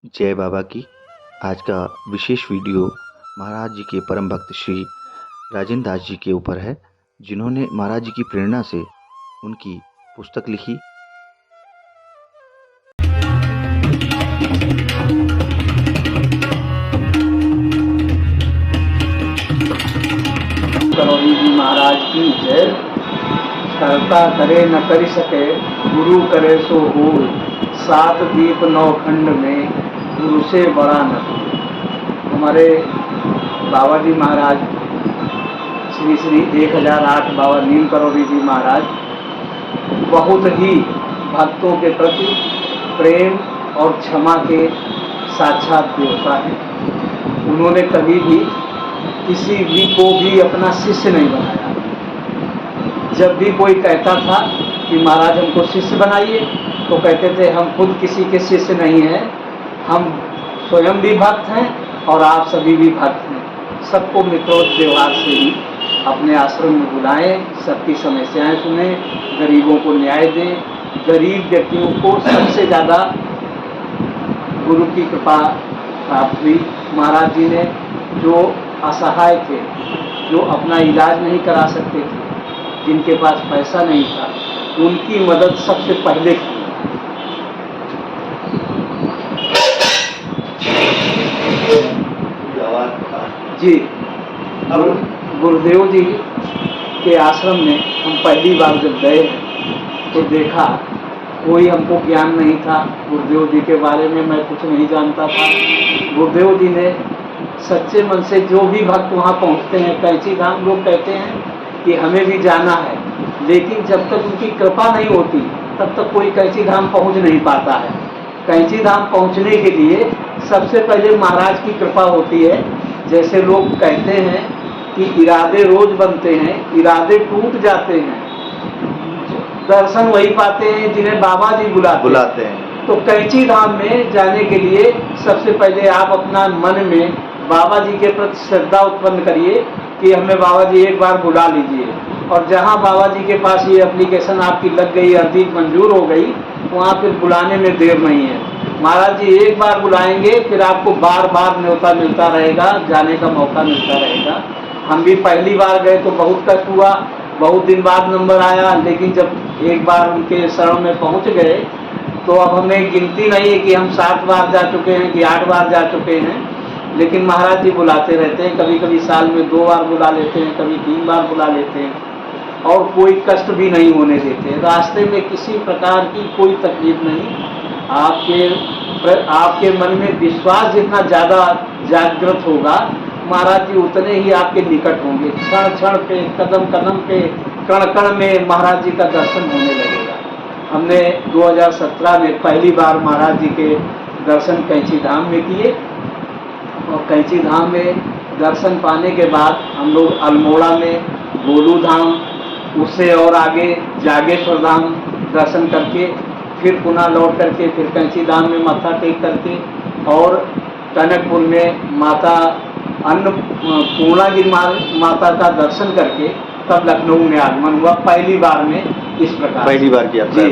जय बाबा की। आज का विशेष वीडियो महाराज जी के परम भक्त श्री राजेंद्र दास जी के ऊपर है, जिन्होंने महाराज जी की प्रेरणा से उनकी पुस्तक लिखी। करौली जी महाराज की जय। करता करे न कर सके, गुरु करे सो हो। सात दीप नौ खंड में, गुरु से बड़ा न कोई। हमारे बाबा जी महाराज श्री श्री 1008 बाबा नीम करौली जी महाराज बहुत ही भक्तों के प्रति प्रेम और क्षमा के साक्षात देवता हैं। उन्होंने कभी भी किसी भी को भी अपना शिष्य नहीं बनाया। जब भी कोई कहता था कि महाराज हमको शिष्य बनाइए, तो कहते थे हम खुद किसी के शिष्य नहीं हैं, हम स्वयं भी भक्त हैं और आप सभी भी भक्त हैं। सबको मित्रोत व्यवहार से ही अपने आश्रम में बुलाएं, सबकी समस्याएं सुने, गरीबों को न्याय दें। गरीब व्यक्तियों को सबसे ज़्यादा गुरु की कृपा प्राप्त हुई। महाराज जी ने जो असहाय थे, जो अपना इलाज नहीं करा सकते थे, जिनके पास पैसा नहीं था, उनकी मदद सबसे पहले की। जी, गुरुदेव जी के आश्रम में हम पहली बार जब गए तो देखा कोई हमको ज्ञान नहीं था। गुरुदेव जी के बारे में मैं कुछ नहीं जानता था। गुरुदेव जी ने सच्चे मन से जो भी भक्त वहाँ पहुँचते हैं, कैंची धाम लोग कहते हैं कि हमें भी जाना है, लेकिन जब तक उनकी कृपा नहीं होती तब तक कोई कैंची धाम पहुँच नहीं पाता है। कैंची धाम पहुँचने के लिए सबसे पहले महाराज की कृपा होती है। जैसे लोग कहते हैं कि इरादे रोज बनते हैं, इरादे टूट जाते हैं, दर्शन वही पाते हैं जिन्हें बाबा जी बुलाते हैं। तो कैंची धाम में जाने के लिए सबसे पहले आप अपना मन में बाबा जी के प्रति श्रद्धा उत्पन्न करिए कि हमें बाबा जी एक बार बुला लीजिए। और जहाँ बाबा जी के पास ये एप्लीकेशन आपकी लग गई, अर्जी मंजूर हो गई, वहाँ फिर बुलाने में देर नहीं है। महाराज जी एक बार बुलाएंगे, फिर आपको बार बार न्योता मिलता रहेगा, जाने का मौका मिलता रहेगा। हम भी पहली बार गए तो बहुत कष्ट हुआ, बहुत दिन बाद नंबर आया, लेकिन जब एक बार उनके शरण में पहुँच गए तो अब हमें गिनती नहीं है कि हम 7 बार जा चुके हैं कि 8 बार जा चुके हैं, लेकिन महाराज जी बुलाते रहते हैं। कभी कभी साल में 2 बार बुला लेते हैं, कभी 3 बार बुला लेते हैं, और कोई कष्ट भी नहीं होने देते। रास्ते में किसी प्रकार की कोई तकलीफ नहीं। आपके मन में विश्वास जितना ज़्यादा जागृत होगा, महाराज जी उतने ही आपके निकट होंगे। क्षण क्षण पे, कदम कदम पे, कण कण में महाराज जी का दर्शन होने लगेगा। हमने 2017 में पहली बार महाराज जी के दर्शन कैंची धाम में किए, और कैंची धाम में दर्शन पाने के बाद हम लोग अल्मोड़ा में गोलू धाम, उससे और आगे जागेश्वर धाम दर्शन करके फिर पुनः लौट करके फिर कैंची धाम में माथा टेक करके और टनकपुर में माता अन्नपूर्णागिरी माता का दर्शन करके तब लखनऊ में आगमन हुआ। पहली बार में इस प्रकार पहली बार की यात्रा जी।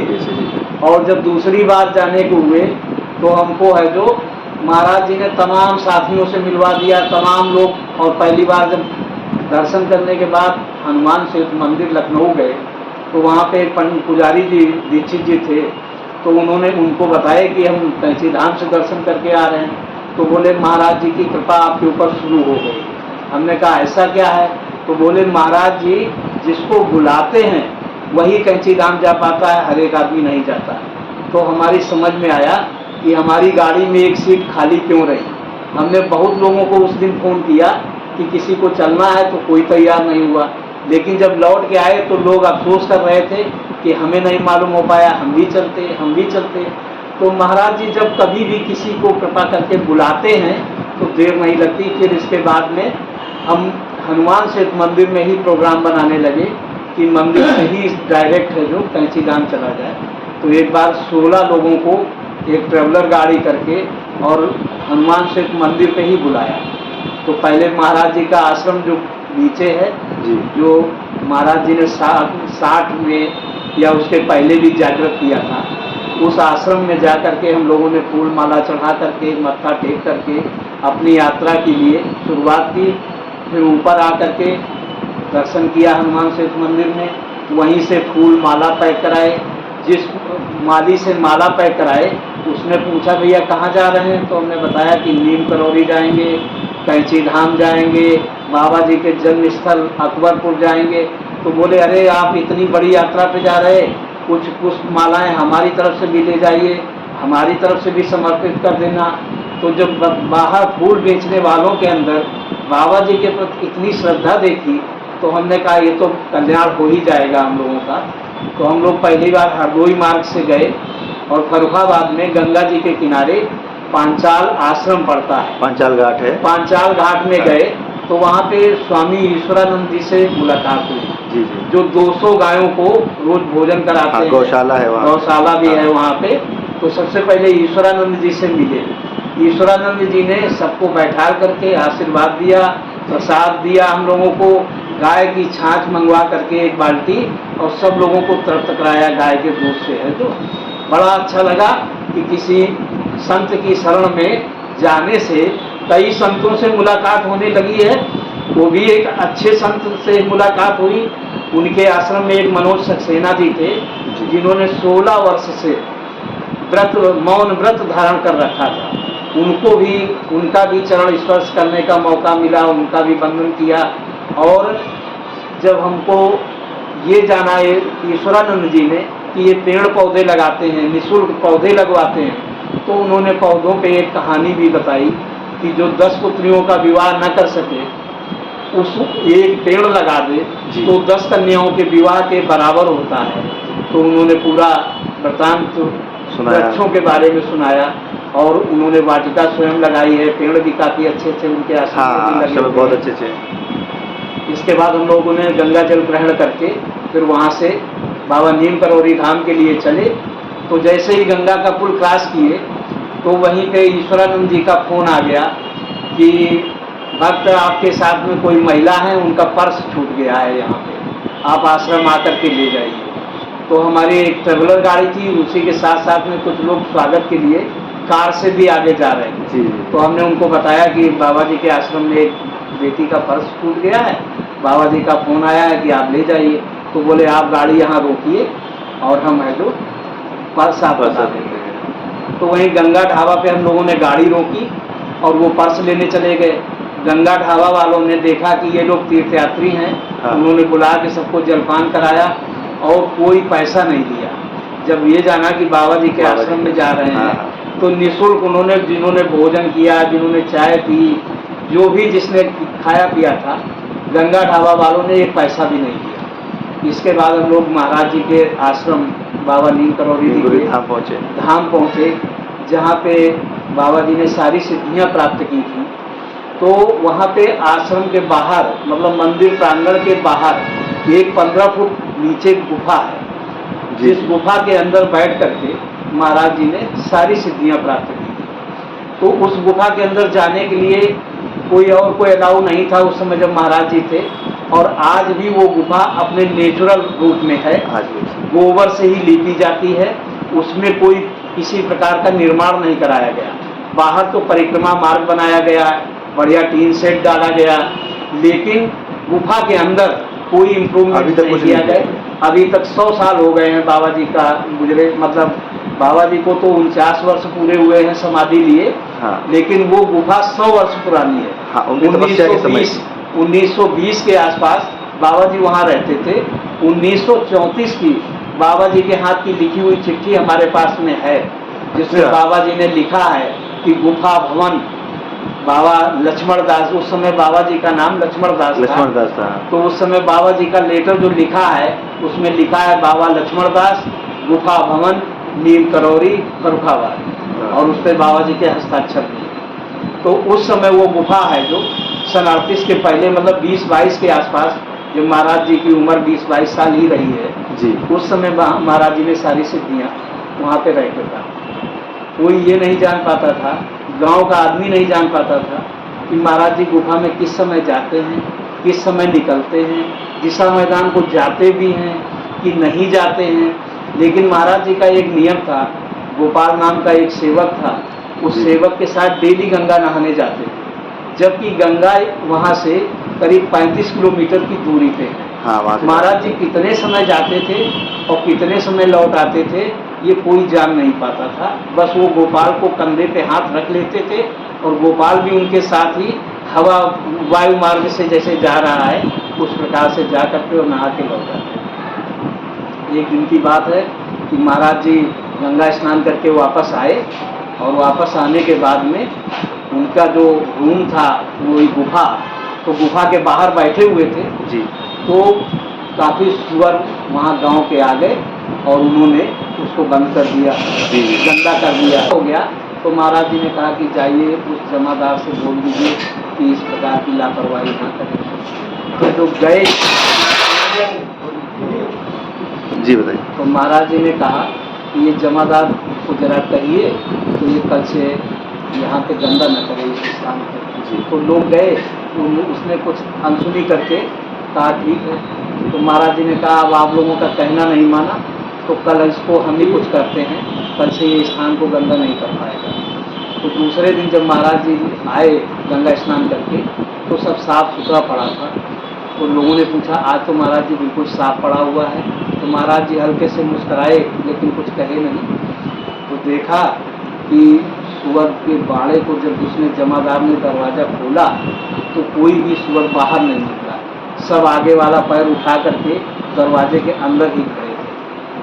और जब दूसरी बार जाने को हुए तो हमको है जो महाराज जी ने तमाम साथियों से मिलवा दिया, तमाम लोग। और पहली बार जब दर्शन करने के बाद हनुमान सेतु मंदिर लखनऊ गए तो वहाँ पे पुजारी जी दीक्षित जी थे, तो उन्होंने उनको बताया कि हम कैंची धाम से दर्शन करके आ रहे हैं। तो बोले महाराज जी की कृपा आपके ऊपर शुरू हो गई। हमने कहा ऐसा क्या है? तो बोले महाराज जी जिसको बुलाते हैं वही कैंची धाम जा पाता है, हर एक आदमी नहीं जाता। तो हमारी समझ में आया कि हमारी गाड़ी में एक सीट खाली क्यों रही। हमने बहुत लोगों को उस दिन फ़ोन किया कि किसी को चलना है, तो कोई तैयार नहीं हुआ। लेकिन जब लौट के आए तो लोग अफसोस कर रहे थे कि हमें नहीं मालूम हो पाया, हम भी चलते। तो महाराज जी जब कभी भी किसी को कृपा करके बुलाते हैं तो देर नहीं लगती। फिर इसके बाद में हम हनुमान सेतु मंदिर में ही प्रोग्राम बनाने लगे कि मंदिर से ही डायरेक्ट है जो कैंची धाम चला जाए। तो एक बार 16 लोगों को एक ट्रेवलर गाड़ी करके और हनुमान सेतु मंदिर पे ही बुलाया। तो पहले महाराज जी का आश्रम जो नीचे है जी, जो महाराज जी ने 60 में या उसके पहले भी जागृत किया था, उस आश्रम में जा करके हम लोगों ने फूल माला चढ़ा करके मत्था टेक करके अपनी यात्रा के लिए शुरुआत की। फिर ऊपर आ करके दर्शन किया हनुमान सेतु मंदिर में, वहीं से फूल माला पैक कराए। जिस माली से माला पैक कराए उसने पूछा भैया कहाँ जा रहे हैं, तो हमने बताया कि नीम करौरी जाएंगे, कैंची धाम जाएंगे, बाबा जी के जन्म स्थल अकबरपुर जाएंगे। तो बोले अरे आप इतनी बड़ी यात्रा पे जा रहे, कुछ कुछ मालाएं हमारी तरफ से भी ले जाइए, हमारी तरफ से भी समर्पित कर देना। तो जब बाहर फूल बेचने वालों के अंदर बाबा जी के प्रति इतनी श्रद्धा देखी तो हमने कहा ये तो कल्याण हो ही जाएगा हम लोगों का। तो हम लोग पहली बार हरदोई मार्ग से गए और फर्रुखाबाद में गंगा जी के किनारे पांचाल आश्रम पड़ता है, पांचाल घाट है, पांचाल घाट में गए तो वहाँ पे स्वामी ईश्वरानंद जी से मुलाकात हुई। जी जी, जो 200 गायों को रोज भोजन कराते हैं, गौशाला है वहाँ, गौशाला भी है वहाँ पे। तो सबसे पहले ईश्वरानंद जी से मिले। ईश्वरानंद जी ने सबको बैठा करके आशीर्वाद दिया, प्रसाद दिया हम लोगों को, गाय की छाछ मंगवा करके एक बाल्टी, और सब लोगों को तृप्त कराया गाय के दूध से। है तो बड़ा अच्छा लगा कि किसी संत की शरण में जाने से कई संतों से मुलाकात होने लगी है। वो भी एक अच्छे संत से मुलाकात हुई। उनके आश्रम में एक मनोज सक्सेना जी थे जिन्होंने 16 वर्ष से मौन व्रत धारण कर रखा था। उनको भी, उनका भी चरण स्पर्श करने का मौका मिला, उनका भी वंदन किया। और जब हमको ये जाना ईश्वरानंद जी ने कि ये पेड़ पौधे लगाते हैं, निःशुल्क पौधे लगवाते हैं, तो उन्होंने पौधों पे एक कहानी भी बताई कि जो 10 पुत्रियों का विवाह न कर सके उस एक पेड़ लगा दे तो 10 कन्याओं के विवाह के बराबर होता है। तो उन्होंने पूरा वृत्तांत वृक्षों के बारे में सुनाया और उन्होंने वाटिका स्वयं लगाई है, पेड़ भी काफ़ी अच्छे अच्छे उनके आश्रम में लगे, बहुत अच्छे अच्छे। इसके बाद हम लोगों ने गंगा जल ग्रहण करके फिर वहाँ से बाबा नीम करौरी धाम के लिए चले। तो जैसे ही गंगा का पुल क्रॉस किए तो वहीं पे ईश्वरानंद जी का फोन आ गया कि भक्त आपके साथ में कोई महिला है, उनका पर्स छूट गया है यहाँ पे, आप आश्रम आकर के ले जाइए। तो हमारी एक ट्रेवलर गाड़ी थी, उसी के साथ साथ में कुछ लोग स्वागत के लिए कार से भी आगे जा रहे थे। तो हमने उनको बताया कि बाबा जी के आश्रम में एक बेटी का पर्स छूट गया है, बाबा जी का फोन आया है कि आप ले जाइए। तो बोले आप गाड़ी यहाँ रोकिए और हम है जो पर्स आप बता देंगे। तो वहीं गंगा ढाबा पे हम लोगों ने गाड़ी रोकी और वो पर्स लेने चले गए। गंगा ढाबा वालों ने देखा कि ये लोग तीर्थयात्री हैं, उन्होंने बुला के सबको जलपान कराया और कोई पैसा नहीं दिया। जब ये जाना कि बाबा जी के आश्रम में जा रहे हैं तो निःशुल्क उन्होंने, जिन्होंने भोजन किया, जिन्होंने चाय पी, जो भी जिसने खाया पिया था, गंगा ढाबा वालों ने एक पैसा भी नहीं दिया। इसके बाद हम लोग महाराज जी के आश्रम बाबा नीम करौरी जी के धाम पहुँचे जहाँ पे बाबा जी ने सारी सिद्धियाँ प्राप्त की थी। तो वहाँ पे आश्रम के बाहर, मतलब मंदिर प्रांगण के बाहर एक 15 फुट नीचे गुफा है, जिस गुफा के अंदर बैठ करके महाराज जी ने सारी सिद्धियाँ प्राप्त की थी। तो उस गुफा के अंदर जाने के लिए कोई अलाउ नहीं था उस समय जब महाराज जी थे। और आज भी वो गुफा अपने नेचुरल रूप में है, गोबर से ही लीपी जाती है, उसमें कोई किसी प्रकार का निर्माण नहीं कराया गया। बाहर तो परिक्रमा मार्ग बनाया गया, बढ़िया टीन सेट डाला गया, लेकिन गुफा के अंदर कोई इम्प्रूवमेंट नहीं किया गया। अभी तक 100 साल हो गए हैं बाबा जी का गुजरे, मतलब बाबा जी को तो 49 वर्ष पूरे हुए हैं समाधि लिए, लेकिन वो गुफा 100 वर्ष पुरानी है। 1920 के आसपास बाबा जी वहाँ रहते थे। 1934 की बाबा जी के हाथ की लिखी हुई चिट्ठी हमारे पास में है, जिसमें बाबा जी ने लिखा है कि गुफा भवन बाबा लक्ष्मण दास, उस समय बाबा जी का नाम लक्ष्मण दास था। तो उस समय बाबा जी का लेटर जो लिखा है उसमें लिखा है बाबा लक्ष्मण दास, गुफा भवन, नीम करौरी, फर्रुखाबाद, और उस पर बाबा जी के हस्ताक्षर थे। तो उस समय वो गुफा है जो सन 38 के पहले, मतलब 20-22 के आसपास, जब महाराज जी की उम्र 20-22 साल ही रही है जी, उस समय महाराज जी ने सारी सिद्धियाँ वहाँ पे रह के था। कोई ये नहीं जान पाता था, गांव का आदमी नहीं जान पाता था कि महाराज जी गुफा में किस समय जाते हैं, किस समय निकलते हैं, दिशा मैदान को जाते भी हैं कि नहीं जाते हैं। लेकिन महाराज जी का एक नियम था गोपाल नाम का एक सेवक था, उस सेवक के साथ डेली गंगा नहाने जाते थे, जबकि गंगा वहाँ से करीब 35 किलोमीटर की दूरी पे है। हाँ, महाराज जी कितने समय जाते थे और कितने समय लौट आते थे ये कोई जान नहीं पाता था। बस वो गोपाल को कंधे पे हाथ रख लेते थे और गोपाल भी उनके साथ ही हवा वायु मार्ग से जैसे जा रहा है उस प्रकार से जा करके और नहा के लौट आते थे। एक दिन की बात है कि महाराज जी गंगा स्नान करके वापस आए और वापस आने के बाद में उनका जो रूम था वो गुफा, तो गुफा के बाहर बैठे हुए थे जी। तो काफ़ी सुअर वहाँ गांव के आ गए और उन्होंने उसको बंद कर दिया, गंदा कर दिया हो गया। तो महाराज जी ने कहा कि जाइए उस जमादार से बोल दीजिए कि इस प्रकार की लापरवाही ना करें। तो जो गए जी बताइए। तो महाराज जी ने कहा कि ये जमादार को जरा कहिए तो ये कल से यहाँ पे गंदा न करे इस स्थान पर। तो लोग गए, उसने कुछ अनसुनी करके कहा ठीक है। तो महाराज जी ने कहा अब आप लोगों का कहना नहीं माना तो कल इसको हम ही कुछ करते हैं, कल से ये स्थान को गंदा नहीं कर पाएगा। तो दूसरे दिन जब महाराज जी आए गंगा स्नान करके तो सब साफ सुथरा पड़ा था। तो लोगों ने पूछा आज तो महाराज जी बिल्कुल साफ पड़ा हुआ है। तो महाराज जी हल्के से मुस्कराए लेकिन कुछ कहे नहीं। तो देखा कि सुअर के बाड़े को जब उसने जमादार ने दरवाज़ा खोला तो कोई भी सुअर बाहर नहीं निकला, सब आगे वाला पैर उठा करके दरवाजे के अंदर ही खड़े थे।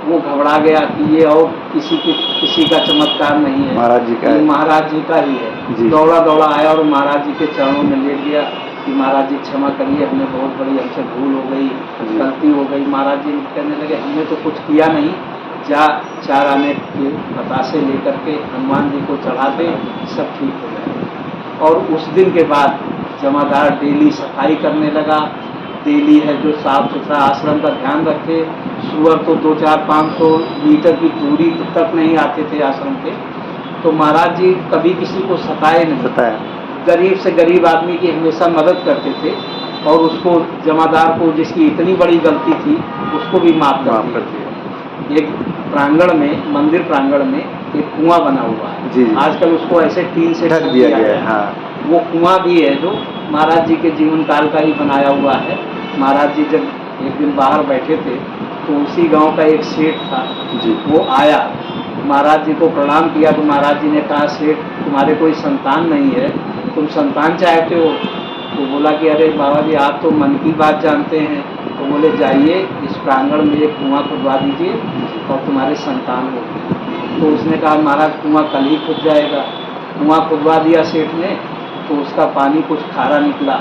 वो घबरा गया कि ये और किसी का चमत्कार नहीं है, महाराज जी का है, महाराज जी का ही है। दौड़ा दौड़ा आया और महाराज जी के चरणों में लेट गया कि महाराज जी क्षमा करिए, हमने बहुत बड़ी हमसे भूल हो गई, गलती हो गई। महाराज जी कहने लगे हमने तो कुछ किया नहीं, जा 4 आने के बतासे लेकर के हनुमान जी को चढ़ा दे, सब ठीक हो जाए। और उस दिन के बाद जमादार डेली सफाई करने लगा, डेली है जो साफ सुथरा आश्रम का ध्यान रखे। सुअर तो 200-400-500 मीटर की दूरी तक नहीं आते थे आश्रम के। तो महाराज जी कभी किसी को सताए नहीं, गरीब से गरीब आदमी की हमेशा मदद करते थे और उसको जमादार को जिसकी इतनी बड़ी गलती थी उसको भी माफ कर दिया। एक प्रांगण में, मंदिर प्रांगण में एक कुआं बना हुआ है, आजकल उसको ऐसे टीन से ढक दिया गया है। हाँ। वो कुआं भी है जो महाराज जी के जीवन काल का ही बनाया हुआ है। महाराज जी जब एक दिन बाहर बैठे थे तो उसी गांव का एक सेठ था जी, वो आया, महाराज जी को प्रणाम किया। तो महाराज जी ने कहा सेठ तुम्हारे कोई संतान नहीं है, तुम संतान चाहते हो? तो बोला कि अरे बाबा जी आप तो मन की बात जानते हैं। तो बोले जाइए इस प्रांगण में एक कुआं खुदवा दीजिए और तुम्हारे संतान होगी। तो उसने कहा महाराज कुआं कल ही खुद जाएगा। कुआं खुदवा दिया सेठ ने, तो उसका पानी कुछ खारा निकला।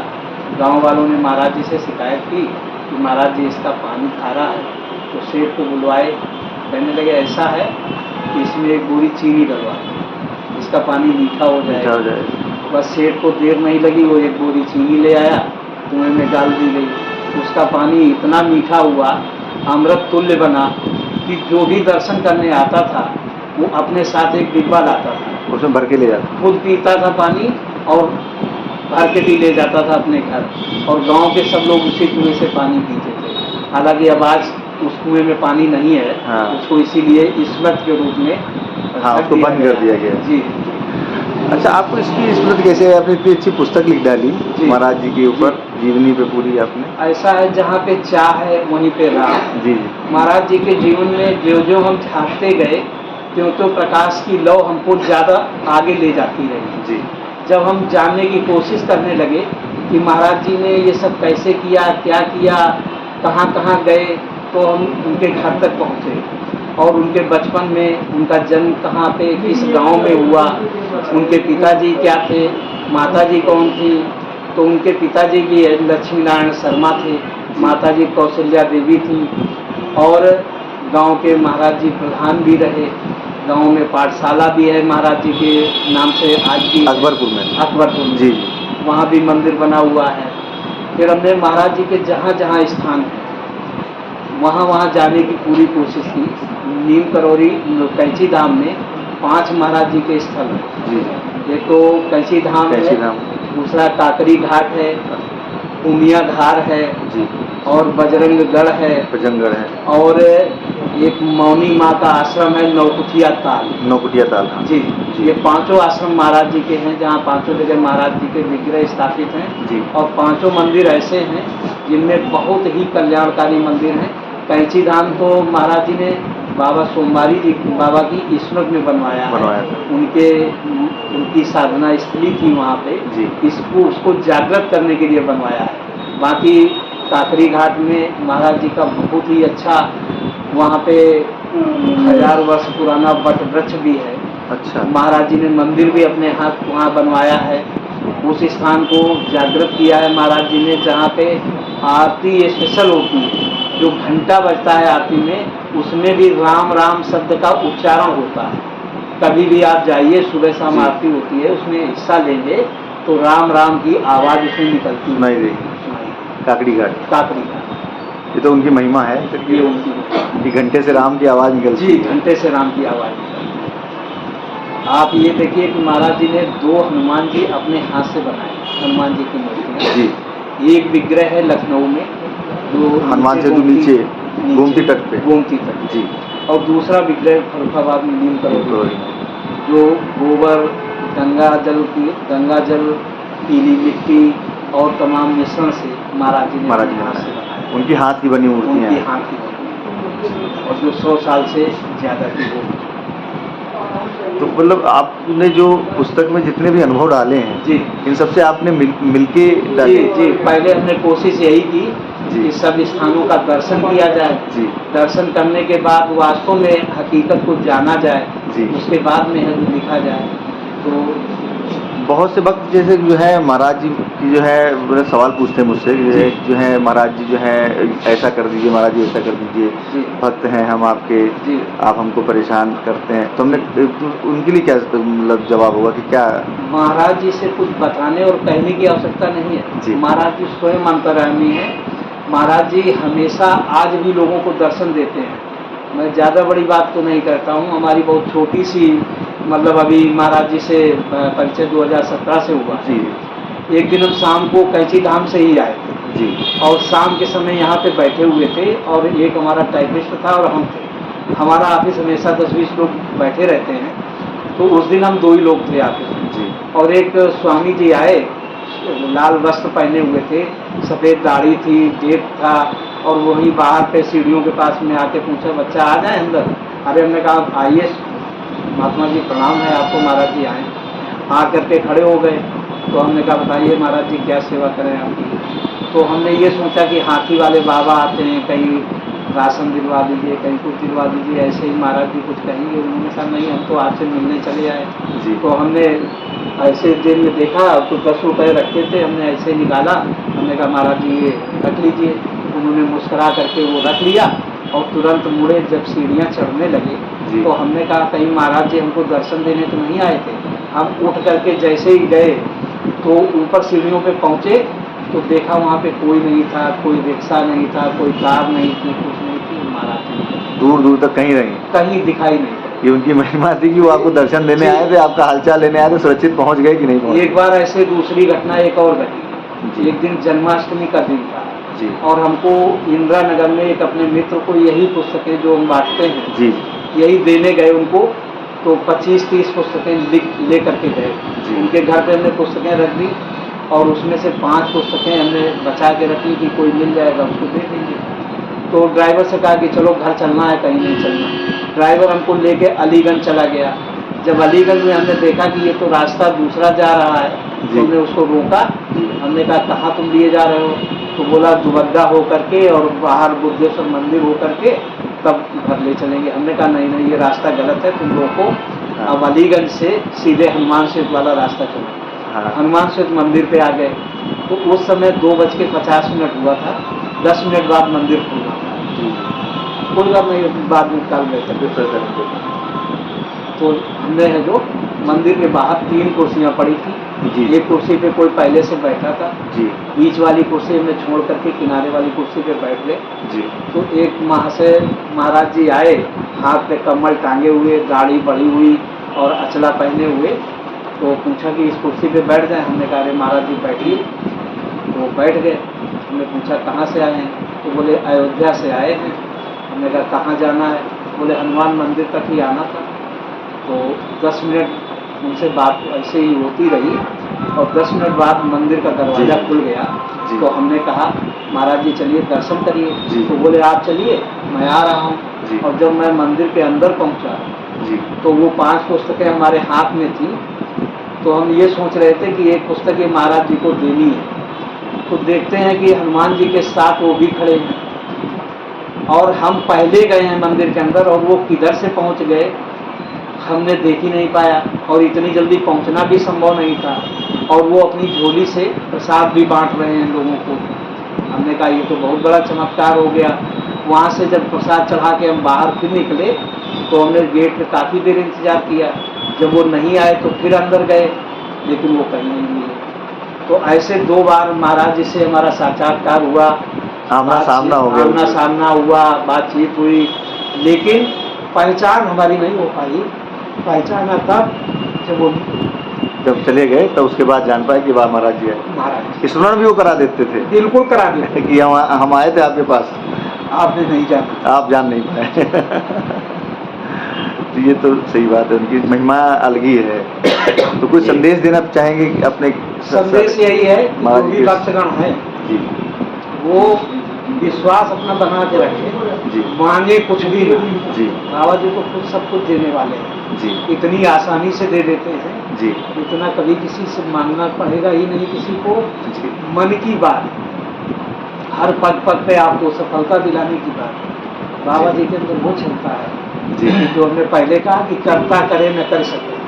गांव वालों ने महाराज जी से शिकायत की कि महाराज जी इसका पानी खारा है। तो सेठ को बुलवाए, कहने लगे ऐसा है कि इसमें एक बोरी चीनी डलवा, इसका पानी मीठा हो जाएगा। बस सेठ को देर नहीं लगी, वो एक बोरी चीनी ले आया, कुएं में डाल दी गई। उसका पानी इतना मीठा हुआ, अमृत तुल्य बना कि जो भी दर्शन करने आता था वो अपने साथ एक डिब्बा लाता था, उसमें भर के ले जाता, खुद पीता था पानी और भर के भी ले जाता था अपने घर। और गांव के सब लोग उसी कुएं से पानी पीते थे। हालांकि अब आज उस कुएं में पानी नहीं है। हाँ। उसको इसीलिए स्मृति के रूप में उसको बंद कर दिया गया जी। अच्छा, आपको इसकी स्मृति कैसे, आपने इतनी अच्छी पुस्तक लिख डाली महाराज जी के ऊपर, जीवनी पे पूरी आपने। ऐसा है जहाँ पे चाह है वहीं पे राह। जी। महाराज जी के जीवन में जो जो हम झाँकते गए त्यों तो प्रकाश की लौ हमको ज़्यादा आगे ले जाती रही जी। जब हम जानने की कोशिश करने लगे कि महाराज जी ने ये सब कैसे किया, क्या किया, कहाँ कहाँ गए, तो हम उनके घर तक पहुँचे और उनके बचपन में उनका जन्म कहाँ पे, किस गांव में हुआ, उनके पिताजी क्या थे, माताजी कौन थी। तो उनके पिताजी की लक्ष्मी नारायण शर्मा थे, माताजी कौशल्या देवी थी और गांव के महाराज जी प्रधान भी रहे। गांव में पाठशाला भी है महाराज जी के नाम से आज भी, अकबरपुर में जी, वहाँ भी मंदिर बना हुआ है। फिर हमने महाराज जी के जहाँ जहाँ स्थान है वहाँ वहाँ जाने की पूरी कोशिश की। नीम करौरी कैंची धाम में 5 महाराज जी के स्थल हैं जी। एक तो कैंची धाम है, दूसरा काकरी घाट है, उमिया धार है जी, और बजरंगगढ़ है, और एक मौनी माँ का आश्रम है नौकुठिया ताल। नौकुटिया ताल, हाँ। जी, ये पांचों आश्रम महाराज जी के हैं, जहाँ पांचों जगह महाराज जी के विग्रह स्थापित हैं। जी। और पांचों मंदिर ऐसे हैं जिनमें बहुत ही कल्याणकारी मंदिर हैं। कैंची धाम तो महाराज जी ने बाबा सोमवारी जी बाबा की स्मृति में बनवाया है। उनकी साधना स्थली थी वहाँ पे। जी। उसको जागृत करने के लिए बनवाया है। बाकी काकरी घाट में महाराज जी का बहुत ही अच्छा, वहाँ पे 1000 वर्ष पुराना वट वृक्ष भी है। अच्छा। महाराज जी ने मंदिर भी अपने हाथ वहाँ बनवाया है। उस स्थान को जागृत किया है महाराज जी ने, जहाँ पे आरती स्पेशल होती है। जो घंटा बजता है आरती में, उसमें भी राम राम शब्द का उच्चारण होता है। कभी भी आप जाइए, सुबह शाम आरती होती है, उसमें हिस्सा लेंगे तो राम राम की आवाज़ उसमें निकलती सुनाई देगी। काकड़ी घाट, ये तो उनकी महिमा है। ये उनकी घंटे से राम की आवाज़ निकलती है। जी, घंटे से राम की आवाज़ निकलती है। आप ये देखिए कि महाराज जी ने 2 हनुमान जी अपने हाथ से बनाए, हनुमान जी की मूर्तियाँ। जी। एक विग्रह है लखनऊ में, जो हनुमान सेतु नीचे गोमती तट पे। गोमती तट जी। और दूसरा विग्रह फर्रुखाबाद में नीम करोली, जो गोबर, गंगा जल, पीली मिट्टी और तमाम मिश्रण से महाराज जी ने हाथ से बनाया। उनकी हाथ की बनी मूर्तियाँ, उनकी हाथ की बनी, और जो 100 साल से ज़्यादा की वो। तो मतलब आपने जो पुस्तक में जितने भी अनुभव डाले हैं जी, इन सबसे आपने मिलके डाले? जी। पहले हमने कोशिश यही की कि सब स्थानों का दर्शन किया जाए। जी। दर्शन करने के बाद वास्तव में हकीकत को जाना जाए। जी। उसके बाद में है जो लिखा जाए। तो बहुत से भक्त जैसे जो है महाराज जी की जो है सवाल पूछते हैं मुझसे, जो है महाराज जी जो है ऐसा कर दीजिए, महाराज जी ऐसा कर दीजिए, भक्त हैं हम आपके, आप हमको परेशान करते हैं। तो हमने उनके लिए क्या मतलब जवाब होगा कि क्या? महाराज जी से कुछ बताने और कहने की आवश्यकता नहीं है। महाराज जी स्वयं अंतर्यामी हैं। महाराज जी हमेशा आज भी लोगों को दर्शन देते हैं। मैं ज़्यादा बड़ी बात तो नहीं करता हूँ, हमारी बहुत छोटी सी, मतलब अभी महाराज जी से परिचय 2017 से हुआ। जी। एक दिन हम शाम को कैंची धाम से ही आए थे। जी। और शाम के समय यहाँ पे बैठे हुए थे, और एक हमारा टाइपिस्ट था और हम थे। हमारा ऑफिस हमेशा 10-20 लोग बैठे रहते हैं, तो उस दिन हम 2 ही लोग थे ऑफिस में। जी। और एक स्वामी जी आए, लाल वस्त्र पहने हुए थे, सफ़ेद दाढ़ी थी, जेब था, और वहीं बाहर पे सीढ़ियों के पास में आके पूछा, बच्चा आ जाए अंदर। अरे हमने कहा आइए महात्मा जी, प्रणाम है आपको, महाराज जी आए। आ करके खड़े हो गए। तो हमने कहा बताइए महाराज जी क्या सेवा करें आपकी। तो हमने ये सोचा कि हाथी वाले बाबा आते हैं, कहीं राशन दिलवा दीजिए, कहीं कुछ दिलवा दीजिए, ऐसे ही महाराज जी कुछ कहेंगे। उन्होंने कहा नहीं, हम तो आपसे मिलने चले आए। तो हमने ऐसे जेब में देखा तो 10 रुपये रखे थे, हमने ऐसे निकाला। हमने कहा महाराज जी ये रख लीजिए। उन्होंने मुस्करा करके वो रख लिया और तुरंत मुड़े। जब सीढ़ियाँ चढ़ने लगे तो हमने कहा कहीं महाराज जी हमको दर्शन देने तो नहीं आए थे। हम उठ करके जैसे ही गए तो ऊपर सीढ़ियों पे पहुँचे तो देखा वहाँ पे कोई नहीं था, कोई रिक्शा नहीं था, कोई कार नहीं थी, कुछ नहीं थी। महाराज जी दूर दूर तक कहीं दिखाई नहीं। ये उनकी महिमा थी कि वो आपको दर्शन देने आए थे, आपका हालचाल लेने आए थे, सुरक्षित पहुंच गए कि नहीं पहुंचे? एक बार ऐसे दूसरी घटना एक और घटी। एक दिन जन्माष्टमी का दिन था। जी। और हमको इंदिरा नगर में एक अपने मित्र को यही पुस्तकें जो हम बांटते हैं, जी, यही देने गए उनको। तो 25-30 पुस्तकें ले करके गए। उनके घर पे हमने पुस्तकें रख दी और उसमें से 5 पुस्तकें हमने बचा के रखी कि कोई मिल जाएगा उसको दे देंगे। तो ड्राइवर से कहा कि चलो घर चलना है, कहीं नहीं चलना। ड्राइवर हमको लेके अलीगंज चला गया। जब अलीगंज में हमने देखा कि ये तो रास्ता दूसरा जा रहा है, तो हमने उसको रोका। हमने कहा कहाँ तुम लिए जा रहे हो? तो बोला दुबग्गा हो करके और बाहर बुद्धेश्वर मंदिर हो करके तब घर ले चलेंगे। हमने कहा नहीं, ये रास्ता गलत है, तुम रोको। अब अलीगंज से सीधे हनुमान सेतु वाला रास्ता चलो। हनुमान सेतु मंदिर पे आ गए तो उस समय 2:50 हुआ था। 10 मिनट बाद मंदिर खुला था। कोई बात नहीं, बाद में निकाल गए। तो हमने है जो मंदिर के बाहर 3 कुर्सियाँ पड़ी थी। एक कुर्सी पे कोई पहले से बैठा था। बीच वाली कुर्सी हमने छोड़ करके किनारे वाली कुर्सी पे बैठ गए। तो एक महाशय महाराज जी आए, हाथ पे कमल टांगे हुए, दाढ़ी बढ़ी हुई और अचला पहने हुए। तो पूछा कि इस कुर्सी पे बैठ जाए। हमने कहा अरे महाराज जी बैठिए। तो बैठ गए। हमने पूछा कहाँ से आए हैं? तो बोले अयोध्या से आए हैं। हमने कहा कहाँ जाना है? बोले हनुमान मंदिर तक ही आना था। तो 10 मिनट उनसे बात ऐसे ही होती रही और 10 मिनट बाद मंदिर का दरवाज़ा जी। खुल गया। जी। तो हमने कहा महाराज जी चलिए दर्शन करिए। जी। तो बोले आप चलिए मैं आ रहा हूँ। जी। और जब मैं मंदिर के अंदर पहुँचा जी। तो वो 5 पुस्तकें हमारे हाथ में थी। तो हम ये सोच रहे थे कि एक पुस्तक ये महाराज जी को देनी है। तो देखते हैं कि हनुमान जी के साथ वो भी खड़े हैं और हम पहले गए हैं मंदिर के अंदर और वो किधर से पहुंच गए हमने देख ही नहीं पाया और इतनी जल्दी पहुंचना भी संभव नहीं था। और वो अपनी झोली से प्रसाद भी बांट रहे हैं लोगों को। हमने कहा ये तो बहुत बड़ा चमत्कार हो गया। वहाँ से जब प्रसाद चढ़ा के हम बाहर फिर निकले तो हमने गेट पे काफ़ी देर इंतज़ार किया। जब वो नहीं आए तो फिर अंदर गए लेकिन वो कहीं नहीं मिले। तो ऐसे 2 बार महाराज जी से हमारा साक्षात्कार हुआ, आमना सामना हो गया। आमना सामना हुआ, बातचीत हुई, लेकिन पहचान हमारी नहीं हो पाई। पहचाना तब जब चले गए तो उसके बाद जान पाए कि वाह महाराज जी है। महाराज स्मरण भी वो करा देते थे बिल्कुल करा देते कि हम आए थे आपके पास, आपने नहीं जाना, आप जान नहीं पाए। तो ये तो सही बात है, उनकी महिमा अलग ही है। तो कुछ संदेश देना चाहेंगे कि अपने? संदेश यही है कि जो भी जी। भक्तगण है जी। वो विश्वास अपना बना के रखे, जी। मांगे कुछ भी ना। जी। बाबा जी को खुद सब कुछ देने वाले हैं। जी। इतनी आसानी से दे देते हैं। जी। इतना कभी किसी से मांगना पड़ेगा ही नहीं किसी को। जी। मन की बात, हर पग पग पे आपको सफलता दिलाने की बात बाबा जी के अंदर वो चलता है। जी। जो हमने पहले कहा कि करता करे न कर सके,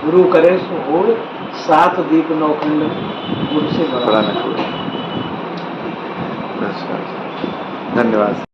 गुरु करे सो हो, 7 दीप 9 खंड गुरु से बड़ा बड़ा न कोई। धन्यवाद।